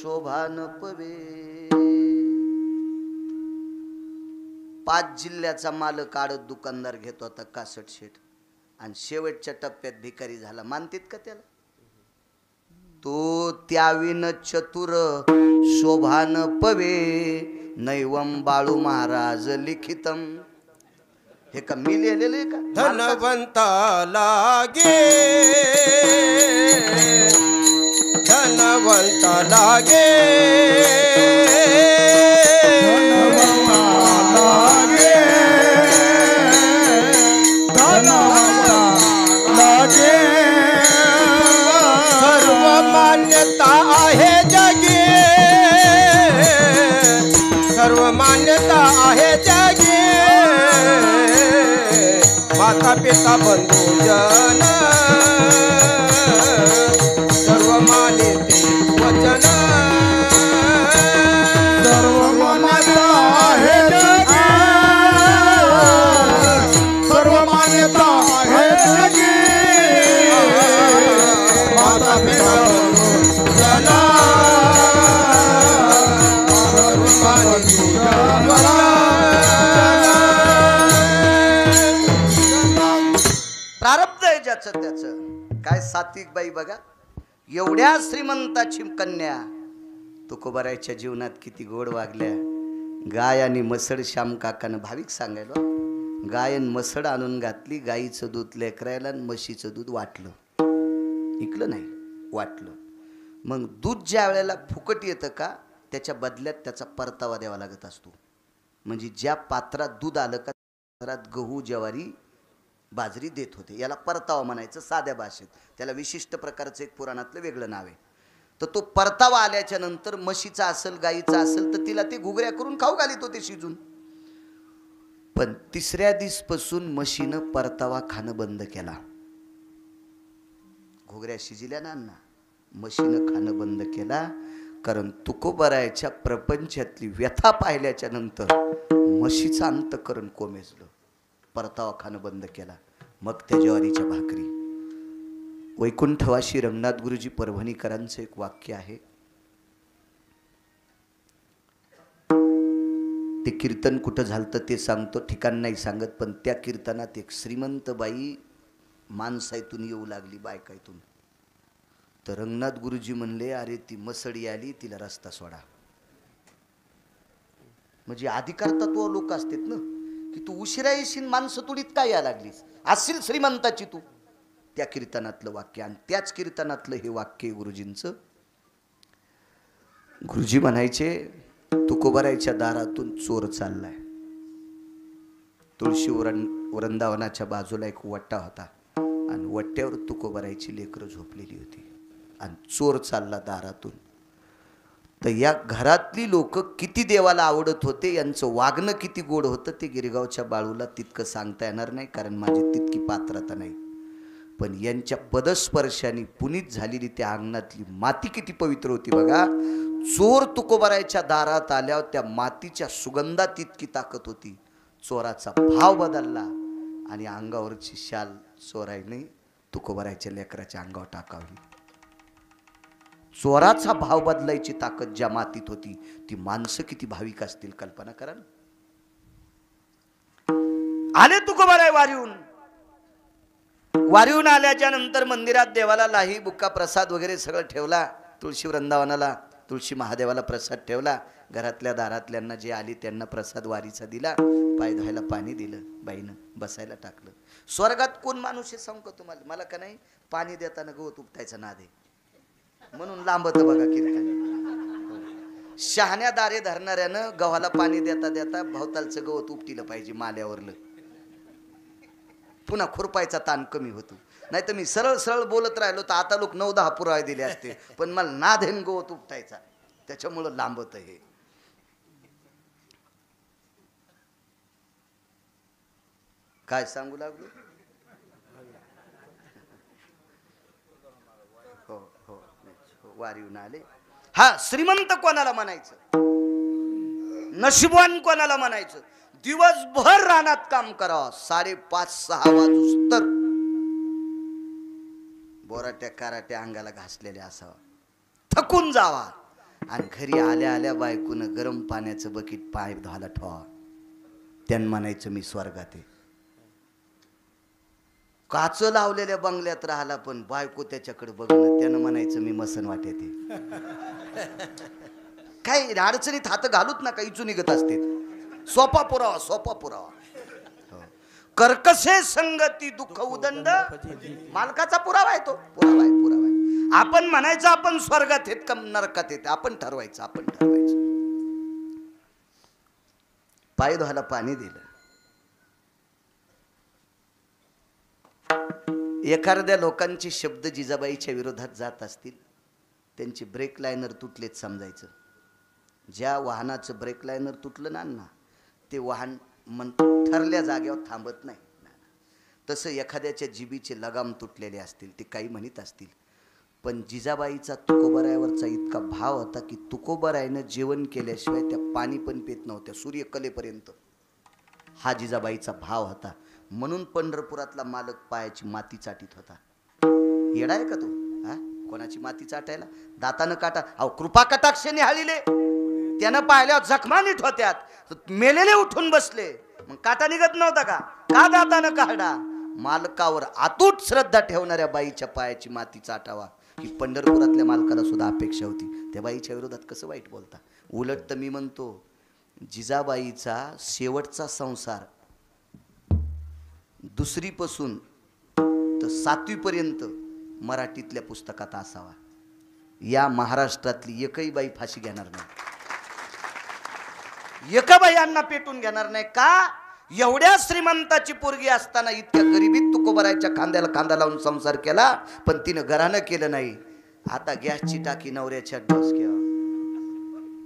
शोभा न पवे. 5 जिल्ह्याचा मालक आडत दुकानदार घेतो होता कासट शेठ, आणि शेवटच्या टप्प्यात भिकारी झाला. मानतेत का त्याला? तो त्याविन चतुर शोभा न पवे, नैवम बाळू महाराज लिखितम. हे का मी लिहिलेलं आहे का? धनवंता लागे, धनवंता लागे, धनवंता लागे, सर्व मान्यता आहे जगे, सर्व मान्यता आहे जगे. माता पिता बंधू जन सर्व मानिते वचन, सर्व मान्यता आहे जगे, सर्व मान्यता आहे जगे. माता पिता बंधू जन सर्व मानिते त्याचं काय सात्विक बाई बघा. एवढ्या श्रीमंताची कन्या तुकोबारायच्या जीवनात किती गोड वागल्या. गाय आणि मसड श्याम काकानं भाविक सांगायला, गाय आणि मसड आणून घातली. गाईचं दूध लेकरायला आणि म्हशीचं दूध वाटलं. इकलं नाही, वाटलं. मग दूध ज्या वेळेला फुकट येतं का त्याच्या बदल्यात त्याचा परतावा द्यावा लागत असतो. म्हणजे ज्या पात्रात दूध आलं का पात्रात गहू ज्वारी बाजरी देत होते, याला परतावा म्हणायचं साध्या भाषेत. त्याला विशिष्ट प्रकारचं एक पुराणातलं वेगळं नाव आहे. तर तो परतावा आल्याच्या नंतर म्हशीचा असेल गाईचा असेल तर तिला ते घुगऱ्या करून खाऊ घालीत होते शिजून. पण तिसऱ्या दिवसपासून म्हशीनं परतावा खाणं बंद केला. घुगऱ्या शिजल्या ना म्हशीनं खाणं बंद केला. कारण तुकोबारायच्या प्रपंचातली व्यथा पाहिल्याच्या नंतर म्हशीचं अंतःकरण कोमेजलं. परतावा खाणं बंद केला. मग त्या ज्वारीच्या भाकरी. वैकुंठवासी रंगनाथ गुरुजी परभणीकरांचं एक वाक्य आहे. ते कीर्तन कुठं झालं ते सांगतो, ठिकाण नाही सांगत. पण त्या कीर्तनात एक श्रीमंत बाई माणसाईतून येऊ लागली, बायकाईतून. तर रंगनाथ गुरुजी म्हणले, अरे ती मसडी आली, तिला रस्ता सोडा. म्हणजे अधिकार तत्व लोक असतात ना, की तू उशिरा येशील, माणसं तुडीत काय या लागलीस, असेल श्रीमंताची तू. त्या कीर्तनातलं वाक्य. आणि त्याच कीर्तनातलं हे वाक्य गुरुजींचं. गुरुजी म्हणायचे, तुकोबारायच्या दारातून चोर चाललाय. तुळशी वृंदावनाच्या बाजूला एक वट्टा होता आणि वट्ट्यावर तुकोबारायची लेकरं झोपलेली होती आणि चोर चालला दारातून. तर या घरातली लोक किती देवाला आवडत होते, यांचं वागणं किती गोड होतं ते गिरगावच्या बाळूला तितकं सांगता येणार नाही, कारण माझी तितकी पात्रता नाही. पण यांच्या पदस्पर्शाने पुनीत झालेली त्या अंगणातली माती किती पवित्र होती बघा. चोर तुकोबारायच्या दारात आल्यावर त्या मातीच्या सुगंधात इतकी ताकद होती. चोराचा भाव बदलला आणि अंगावरची शाल चोराने तुकोबारायच्या लेकराच्या अंगावर टाकावली. चोराचा भाव बदलायची ताकद ज्या मातीत होती, ती माणसं किती भाविक असतील कल्पना करा ना. आले तुकोबाराय वारीहून आल्याच्या नंतर मंदिरात देवाला लाही बुक्का प्रसाद वगैरे सगळं ठेवला. तुळशी वृंदावनाला तुळशी महादेवाला प्रसाद ठेवला. घरातल्या दारातल्यांना जे आली त्यांना प्रसाद वारीचा दिला. पाय धुवायला पाणी दिलं. बाईनं बसायला टाकलं. स्वर्गात कोण माणूस आहे सांगू का तुम्हाला? मला का नाही, पाणी देताना गवत उपटायचा नाद आहे म्हणून लांबत बघा कीर्तन. शहाण्या दारे धरणाऱ्यानं गव्हाला पाणी देता देता भवतालचं गवत उपटीलं पाहिजे माल्यावरलं. पुन्हा खुरपायचा ताण कमी होतो. नाही तर मी सरळ सरळ बोलत राहिलो तर आता लोक 9-10 पुरावे दिले असते. पण मला नाद आहे गवत उपटायचा, त्याच्यामुळं लांबत हे. काय सांगू लागलो? हो हो वारीहून आले. हा, श्रीमंत कोणाला म्हणायचं, नशिबवान कोणाला म्हणायचं? दिवसभर रानात काम करावं, 5:30-6 वाजूस तर बोराट्या काराट्या अंगाला घासलेल्या असावा, थकून जावा. आणि घरी आल्या आल्या बायकून गरम पाण्याचं बकेट पाय धुवायला ठेवा. त्यानं म्हणायचं मी स्वर्गात आहे. काच लावलेल्या बंगल्यात राहिला पण बायको त्याच्याकडे बघणं, त्यानं म्हणायचं मी मसन वाटेते. काही अडचणीत हात घालूत नका, इचू निघत असते. सोपा पुरावा, सोपा पुरावा. कर्कशे संगती दुःख उदंड, मालकाचा पुरावा आहे तो. पुरावा आहे, पुरावा आहे. आपण म्हणायचं आपण स्वर्गात आहेत का नरकात आहेत, आपण ठरवायचं, आपण ठरवायचं. पाय धुवायला पाणी दिलं. एखाद्या लोकांचे शब्द जिजाबाईच्या विरोधात जात असतील, त्यांची ब्रेक लायनर तुटलेच समजायचं. ज्या वाहनाचं ब्रेक लायनर तुटलं ना, ते वाहन ठरल्या जागेवर थांबत नाही. तसं एखाद्याच्या जिबीचे लगाम तुटलेले असतील, ते काही म्हणत असतील. पण जिजाबाईचा तुकोबारायावरचा इतका भाव होता की तुकोबारायनं जेवण केल्याशिवाय त्या पाणी पण पेत नव्हत्या सूर्यकलेपर्यंत. हा जिजाबाईचा भाव होता. म्हणून पंढरपुरातला मालक पायाची माती चाटीत होता. येडा आहे का तू? हा, कोणाची माती चाटायला? दातानं काटा. अहो, कृपा कटाक्ष निहाळीले, त्यानं पाहिल्यावर जखमा नीट होत्यात. मेलेले उठून बसले, मग काटा निघत नव्हता का? का दातानं काढा? मालकावर अतूट श्रद्धा ठेवणाऱ्या बाईच्या पायाची माती चाटावा ही पंढरपुरातल्या मालकाला सुद्धा अपेक्षा होती. त्या बाईच्या विरोधात कसं वाईट बोलता. उलट तर मी म्हणतो जिजाबाईचा शेवटचा संसार दुसरीपासून तर 7वी पर्यंत मराठीतल्या पुस्तकात असावा. या महाराष्ट्रातली एकही बाई फाशी घेणार नाही, एका बाईंना पेटून घेणार नाही. का? एवढ्या श्रीमंताची पोरगी असताना इतक्या गरिबीत तुकोबरायच्या खांद्याला खांदा लावून संसार केला, पण तिनं घरानं केलं नाही. आता गॅसची टाकी नवऱ्याच्या डोसक्यावर,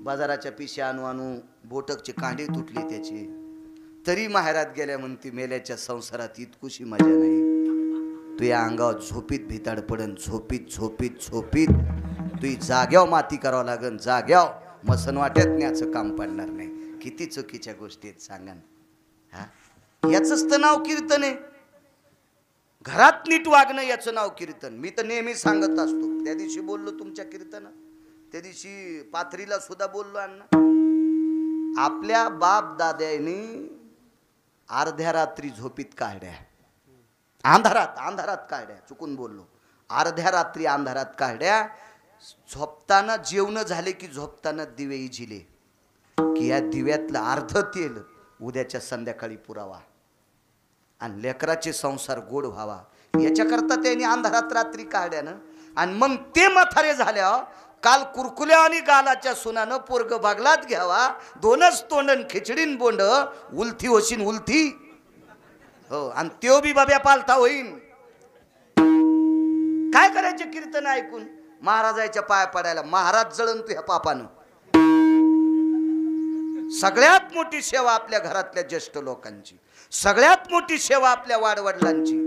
बाजाराच्या पिशा आणू बोटकचे कांडे तुटले त्याचे, तरी माहेरात गेल्या म्हणती मेल्याच्या संसारात इतकुशी मजा नाही. तू या अंगावर झोपीत भिताड पडन, झोपीत झोपीत झोपीत तू जाग्यावर माती करावं लागन, जाग्यावर मसन वाट्यात न्याचं काम पडणार नाही. किती चुकीच्या गोष्टी आहेत सांगा ना. हा, याचंच तर नाव कीर्तन आहे. घरात नीट वागणं याचं नाव कीर्तन. मी तर नेहमी सांगत असतो. त्या दिवशी बोललो तुमच्या कीर्तन, त्या दिवशी पाथरीला सुद्धा बोललो. अण्णा आपल्या बाप दाद्याने अर्ध्या रात्री झोपीत काढ्या, अंधारात काढ्या, चुकून बोललो, अर्ध्या रात्री अंधारात काढ्या. झोपताना जेवण झाले की झोपताना दिवे इझिले की या दिव्यातलं अर्ध तेल उद्याच्या संध्याकाळी पुरावा आणि लेकराचे संसार गोड व्हावा याच्याकरता त्यांनी अंधारात रात्री काढ्यानं. आणि मग ते म्हातारे झाल्या काल कुरकुल्या आणि गालाच्या सुनानं पोरग बागलात घ्यावा, दोनच तोंडन खिचडीन बोंड, उलथी होशीन उलथी. हो, आणि त्यो बी बाब्या पालथा होईन. काय करायचे कीर्तन ऐकून? महाराजाच्या पाया पडायला. महाराज जळण तू ह्या पापानं. सगळ्यात मोठी सेवा आपल्या घरातल्या ज्येष्ठ लोकांची, सगळ्यात मोठी सेवा आपल्या वाडवडिलांची,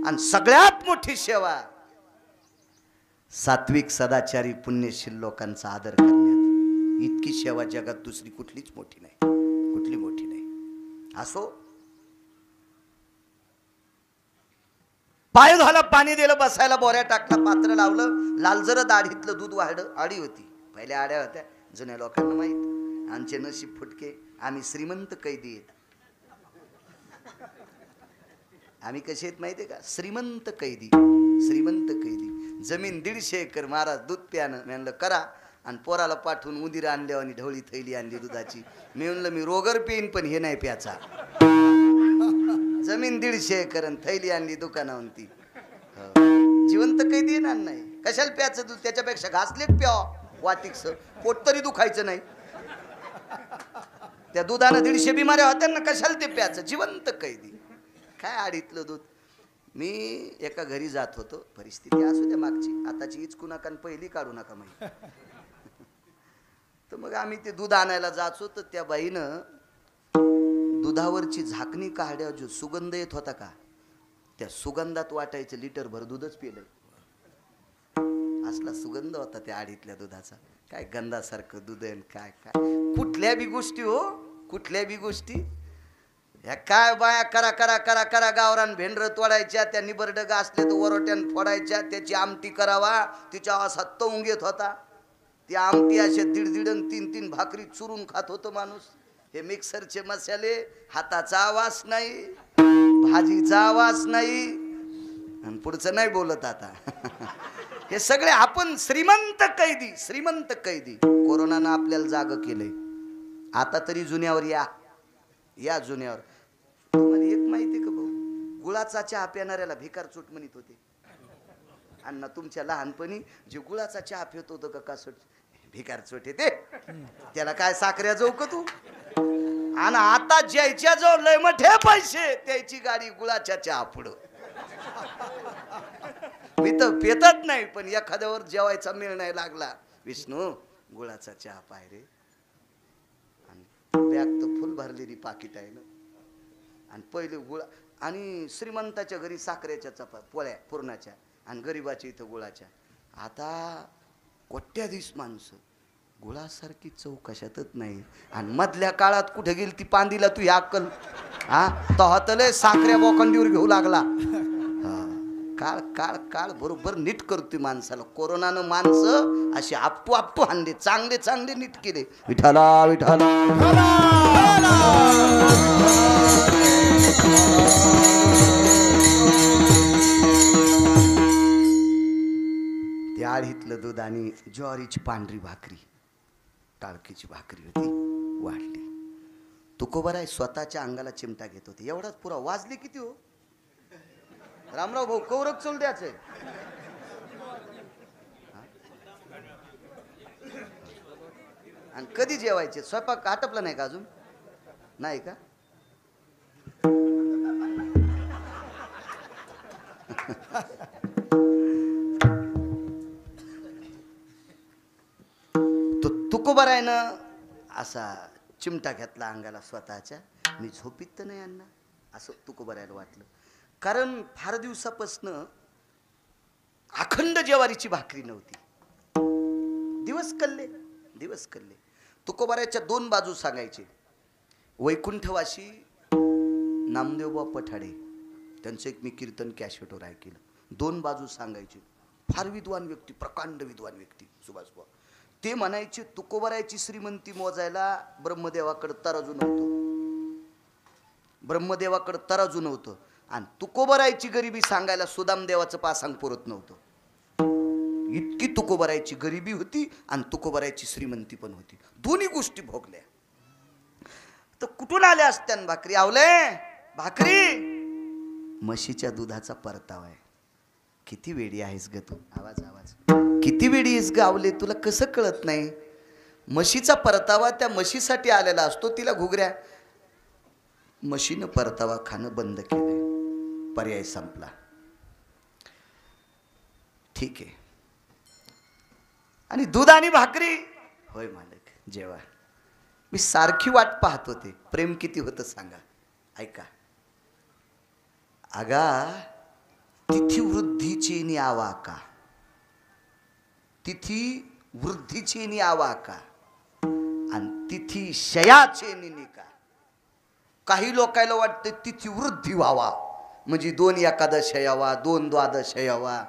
आणि सगळ्यात मोठी सेवा सात्विक सदाचारी पुण्यशील लोकांचा आदर करण्यात. इतकी सेवा जगात दुसरी कुठलीच मोठी नाही, कुठली मोठी नाही. असो, पाय धुवायला पाणी दिलं, बसायला बोऱ्या टाकला, पात्र लावलं, लालजर दाढीतलं दूध वाढलं. आडी होती, पहिल्या आड्या होत्या, जुन्या लोकांना माहित. आमचे नशीब फुटके, आम्ही श्रीमंत कैदी आहेत. आम्ही कसे आहेत माहिती आहे का? श्रीमंत कैदी, श्रीमंत कैदी. जमीन 150 एकर. महाराज दूध प्यानं म्हणलं करा, आणि पोराला पाठवून उंदीर आणल्या आणि ढवळी थैली आणली दुधाची. मी म्हणलं मी रोगर पेईन पण हे नाही प्याचा. जमीन 150 एकर आणि थैली आणली दुकानावरून ती. जिवंत कैदी येणार नाही. कशाला प्याचं दूध? त्याच्यापेक्षा घासलेट प्याव वाटिकस, पोट तरी दुखायचं नाही. त्या दुधानं 150 बिमाऱ्या होत्या ना, कशाला ते प्याचं? जिवंत कैदी. काय आडीतलं दूध. मी एका घरी जात होतो, परिस्थिती असू द्या मागची, आताची इचकू नका आणि पहिली काढू नका माहिती. तर मग आम्ही ते दूध आणायला जाचो, तर त्या बाईनं दुधावरची झाकणी काढ्या, जो सुगंध येत होता का, त्या सुगंधात वाटायचं लिटरभर दूधच पिलंय. असला सुगंध होता त्या आडीतल्या दुधाचा. काय गंधासारखं दूध आहे. काय काय कुठल्या बी गोष्टी हो, कुठल्या बी गोष्टी. ह्या काय बाया करा करा करा करा गावरान भेंडर तोडायच्या, त्या निबरडग असले तर वरोट्यान फोडायच्या, त्याची आमटी करावा, तिच्या असा तवून घेत होता. ती आमटी अशा 1.5 आणि 3 भाकरी चुरून खात होतं माणूस. हे मिक्सरचे मसाले, हाताचा आवाज नाही, भाजीचा आवाज नाही, आणि पुढचं नाही बोलत आता. हे सगळे आपण श्रीमंत कैदी, श्रीमंत कैदी. कोरोनानं आपल्याला जाग केलंय. आता तरी जुन्यावर या, या जुन्यावर. तुम्हाला एक माहिती का भाऊ, गुळाचा चहा पिणाऱ्याला भिकार चोट म्हणत होते. अण्णा तुमच्या लहानपणी जे गुळाचा चहा पित होतं का कासट, भिकार चोट येते त्याला. काय साखऱ्या जाऊ का तू? आणि आता ज्याच्या जवळ लय मोठे पैसे, त्याची गाडी गुळाच्या चहा पुढं. मी तर पेतच नाही, पण एखाद्यावर जेवायचा मेळ नाही लागला, विष्णू गुळाचा चहा पाय रे. आणि बॅग तर फुल भरलेली पाकिट आहे ना. आणि पहिले गुळ, आणि श्रीमंताच्या घरी साखरेच्या पोळ्या पुरणाच्या, आणि गरिबाच्या इथं गुळाच्या. आता कोट्याधीश माणसं, गुळासारखी चव कशातच नाही. आणि मधल्या काळात कुठे गेली ती पांदीला तू ह्या अक्कल. हा तहतले साखऱ्या बोखंडीवर घेऊ लागला. काळ काळ काळ बरोबर नीट करतोय माणसाला. कोरोनानं माणसं अशी आपटू आपटू हाणले, चांगले चांगले नीट केले. विठाला विठाला आणि ज्वारीची पांढरी भाकरी, टाळकीची भाकरी होती, वाढली. तुकोबर आहे स्वतःच्या अंगाला चिमटा घेत होते. एवढाच पुरा. वाजले किती हो रामराव भाऊ? कौरक चोल द्यायचंय. आणि कधी जेवायचे? स्वयंपाक आटपला नाही का अजून? नाही का? तो तुकोबर आहे ना असा चिमटा घेतला अंगाला स्वतःच्या. मी झोपीत तर नाही यांना असं तुकोबरायला वाटलं. कारण फार दिवसापासनं अखंड ज्वारीची भाकरी नव्हती. दिवस कल्ले. तुकोबरायच्या दोन बाजू सांगायचे. वैकुंठवासी नामदेवबा पठाडे, त्यांचं एक मी कीर्तन कॅशेटवर ऐकलं. दोन बाजू सांगायचे. फार विद्वान व्यक्ती, प्रकांड विद्वान व्यक्ती सुभाषबा. ते म्हणायचे तुकोबरायची श्रीमंती मोजायला ब्रह्मदेवाकडे तराजू नव्हतं. आणि तुकोबरायची गरिबी सांगायला सुदामदेवाचं पासांग पुरत नव्हतं. इतकी तुकोबरायची गरिबी होती आणि तुकोबरायची श्रीमंती पण होती. दोन्ही गोष्टी भोगल्या. तर कुठून आल्या असत्या भाकरी? आवले भाकरी म्हशीच्या दुधाचा परतावा आहे. किती वेडी आहेस ग तू? आवाज किती वेडी आहेस ग आवले, तुला कसं कळत नाही? म्हशीचा परतावा त्या म्हशीसाठी आलेला असतो. तिला घुगऱ्या. म्हशीनं परतावा खाणं बंद केलंय. पर्याय संपला. ठीक आहे. आणि दूध आणि भाकरी. होय मालक जेवा. मी सारखी वाट पाहत होते. प्रेम किती होतं सांगा. ऐका. अगा तिथी वृद्धीची न्यावा का, तिथी वृद्धीची न्यावा का, आणि तिथी शयाचे निका. काही लोकांना वाटतं तिथी वृद्धी व्हावा म्हणजे 2 एकादश यावा, 2 द्वादश यावा.